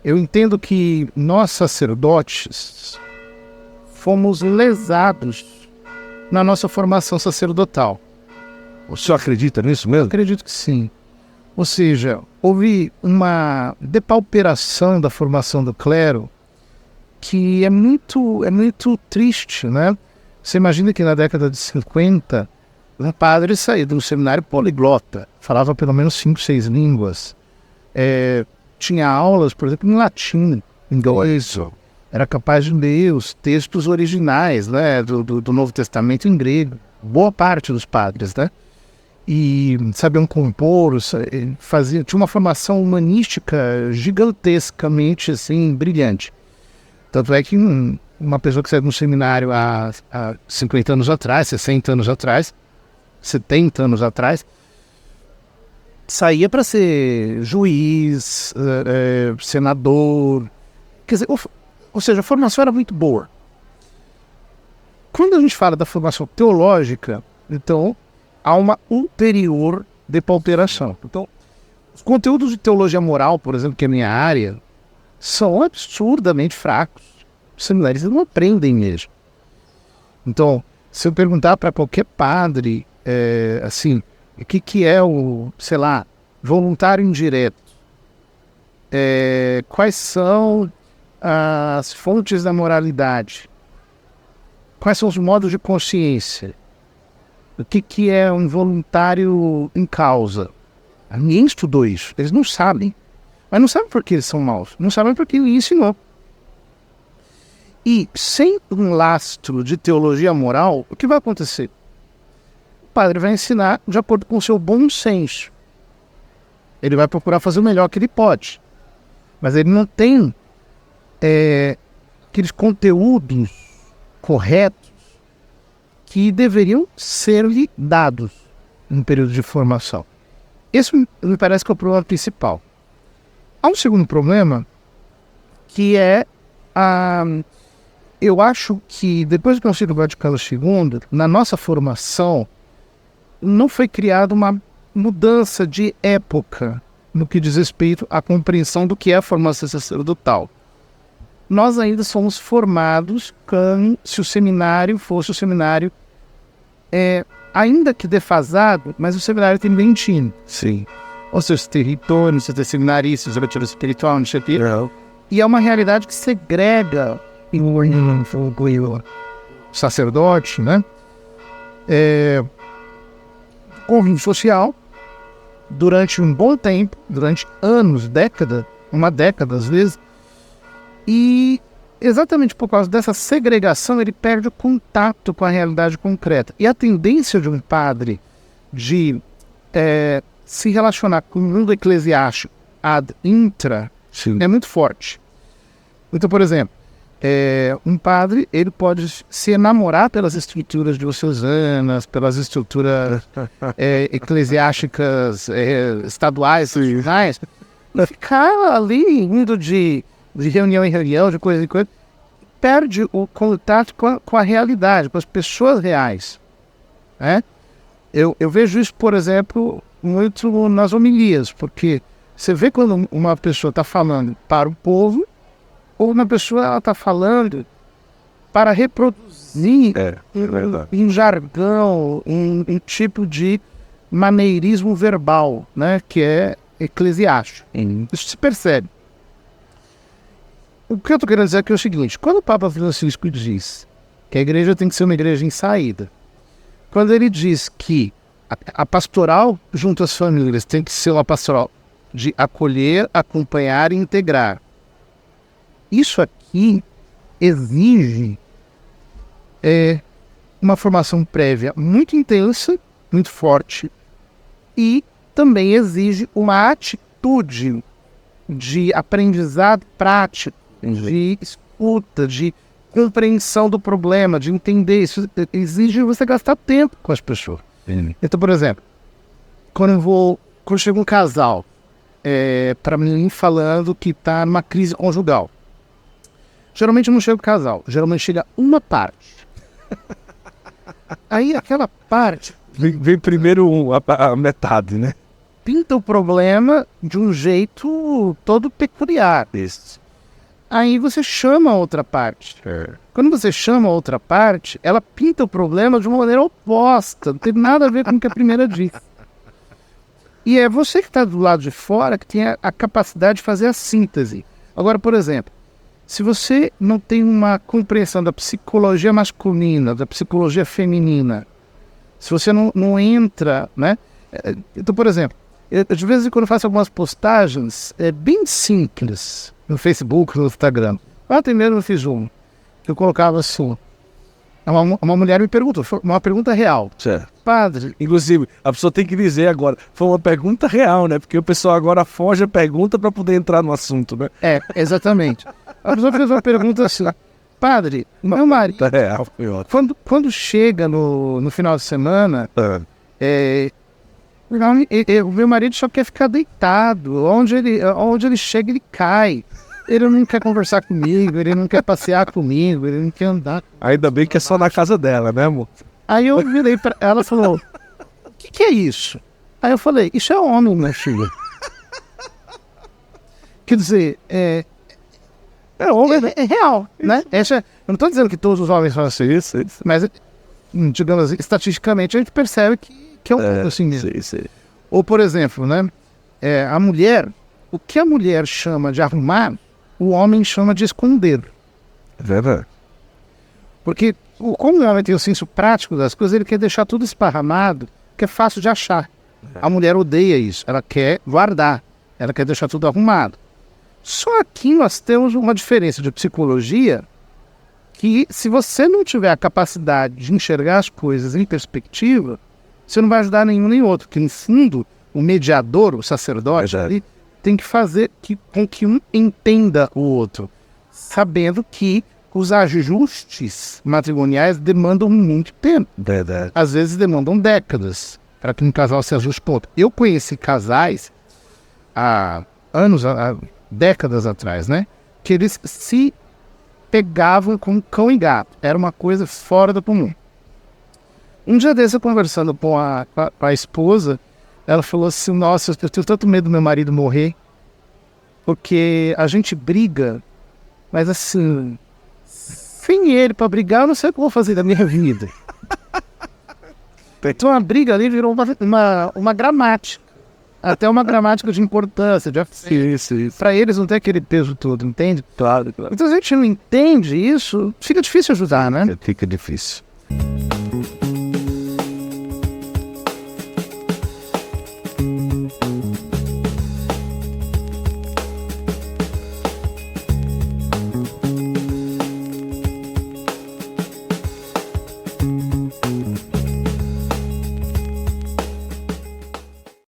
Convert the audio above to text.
Eu entendo que nós, sacerdotes, fomos lesados na nossa formação sacerdotal. O senhor acredita nisso mesmo? Acredito que sim. Ou seja, houve uma depauperação da formação do clero que é muito triste, né? Você imagina que na década de 50, um padre saía de um seminário poliglota, falava pelo menos 5, 6 línguas, tinha aulas, por exemplo, em latim, em inglês, era capaz de ler os textos originais, né, do Novo Testamento em grego, boa parte dos padres, né? E sabiam compor, tinha uma formação humanística gigantescamente assim, brilhante. Tanto é que uma pessoa que saiu de um seminário há 50 anos atrás, 60 anos atrás, 70 anos atrás, saía para ser juiz, senador, quer dizer, ou seja, a formação era muito boa. Quando a gente fala da formação teológica, então há uma ulterior depauperação. Então, os conteúdos de teologia moral, por exemplo, que é a minha área, são absurdamente fracos. Os seminaristas não aprendem mesmo. Então, se eu perguntar para qualquer padre, assim, o que é o, sei lá, voluntário indireto, quais são as fontes da moralidade, quais são os modos de consciência, o que é um voluntário em causa, ninguém estudou isso, eles não sabem. Mas não sabem por que eles são maus, não sabem por que ele ensinou. E sem um lastro de teologia moral, o que vai acontecer? O padre vai ensinar de acordo com o seu bom senso. Ele vai procurar fazer o melhor que ele pode. Mas ele não tem aqueles conteúdos corretos que deveriam ser-lhe dados no período de formação. Esse me parece que é o problema principal. Há um segundo problema, que é eu acho que depois do Concílio Vaticano II, na nossa formação, não foi criada uma mudança de época no que diz respeito à compreensão do que é a formação sacerdotal. Nós ainda somos formados como se o seminário fosse o seminário, ainda que defasado, mas o seminário tem bentino. Sim. Ou seja, os territórios, os seminaristas, os retiros espirituais, não sei o quê. E é uma realidade que segrega o sacerdote, né? Convívio social, durante um bom tempo, durante anos, uma década às vezes, e exatamente por causa dessa segregação ele perde o contato com a realidade concreta. E a tendência de um padre de se relacionar com o mundo eclesiástico ad intra é muito forte. Então, por exemplo, um padre ele pode se enamorar pelas estruturas diocesanas, pelas estruturas eclesiásticas estaduais, regionais, e ficar ali indo de reunião em reunião, de coisa em coisa, perde o contato com a realidade, com as pessoas reais. Né? Eu vejo isso, por exemplo, muito nas homilias, porque você vê quando uma pessoa está falando para o povo, ou uma pessoa está falando para reproduzir um jargão, um tipo de maneirismo verbal, né, que é eclesiástico. Isso se percebe. O que eu estou querendo dizer aqui é o seguinte: quando o Papa Francisco diz que a igreja tem que ser uma igreja em saída, quando ele diz que a pastoral junto às famílias tem que ser uma pastoral de acolher, acompanhar e integrar, isso aqui exige uma formação prévia muito intensa, muito forte, e também exige uma atitude de aprendizado prático, de escuta, de compreensão do problema, de entender. Isso exige você gastar tempo com as pessoas. Então, por exemplo, quando chega um casal para mim falando que está numa crise conjugal, geralmente não chega o casal, geralmente chega uma parte. Aí aquela parte vem primeiro a metade, né? pinta o problema de um jeito todo peculiar. Isso. Aí você chama a outra parte. Quando você chama a outra parte, ela pinta o problema de uma maneira oposta. Não tem nada a ver com o que a primeira disse. E é você que está do lado de fora que tem a capacidade de fazer a síntese. Agora, por exemplo, se você não tem uma compreensão da psicologia masculina, da psicologia feminina, se você não entra, né? Então, por exemplo, eu, de vez em quando eu faço algumas postagens bem simples no Facebook, no Instagram. Ontem mesmo eu fiz eu colocava assim, uma mulher me perguntou, foi uma pergunta real. Certo. Padre, Inclusive, a pessoa tem que dizer agora, foi uma pergunta real, né? Porque o pessoal agora foge a pergunta para poder entrar no assunto, né? exatamente. A pessoa fez uma pergunta assim, padre, meu marido, Tá real, foi ótimo. quando chega no final de semana, o meu marido só quer ficar deitado. Onde ele chega, ele cai. Ele não quer conversar comigo, ele não quer passear comigo, ele não quer andar. Ainda bem que é só na casa dela, né, amor? Aí eu virei pra ela e falou, o que é isso? Aí eu falei, isso é homem, minha filha. Quer dizer, é real, né? Eu não estou dizendo que todos os homens são assim, mas, digamos assim, estatisticamente a gente percebe que é um pouco assim mesmo. Sim. Ou, por exemplo, né? A mulher, o que a mulher chama de arrumar, o homem chama de esconder. É verdade. Porque, como o homem tem o senso prático das coisas, ele quer deixar tudo esparramado, que é fácil de achar. A mulher odeia isso, ela quer guardar, ela quer deixar tudo arrumado. Só aqui nós temos uma diferença de psicologia que, se você não tiver a capacidade de enxergar as coisas em perspectiva, você não vai ajudar nenhum nem outro. Porque, no fundo, o mediador, o sacerdote, ali, tem que fazer com que um entenda o outro, sabendo que os ajustes matrimoniais demandam muito tempo. Verdade. Às vezes demandam décadas para que um casal se ajuste ponto. Eu conheci casais há décadas atrás, né? Que eles se pegavam como cão e gato. Era uma coisa fora do comum. Um dia desse, eu conversando com a esposa, ela falou assim, nossa, eu tenho tanto medo do meu marido morrer, porque a gente briga, mas assim, sem ele para brigar, eu não sei o que eu vou fazer da minha vida. Então a briga ali virou uma gramática, até uma gramática de importância, de Isso. para eles não tem aquele peso todo, entende? Claro. Então, se a gente não entende isso, fica difícil ajudar, né? Fica difícil.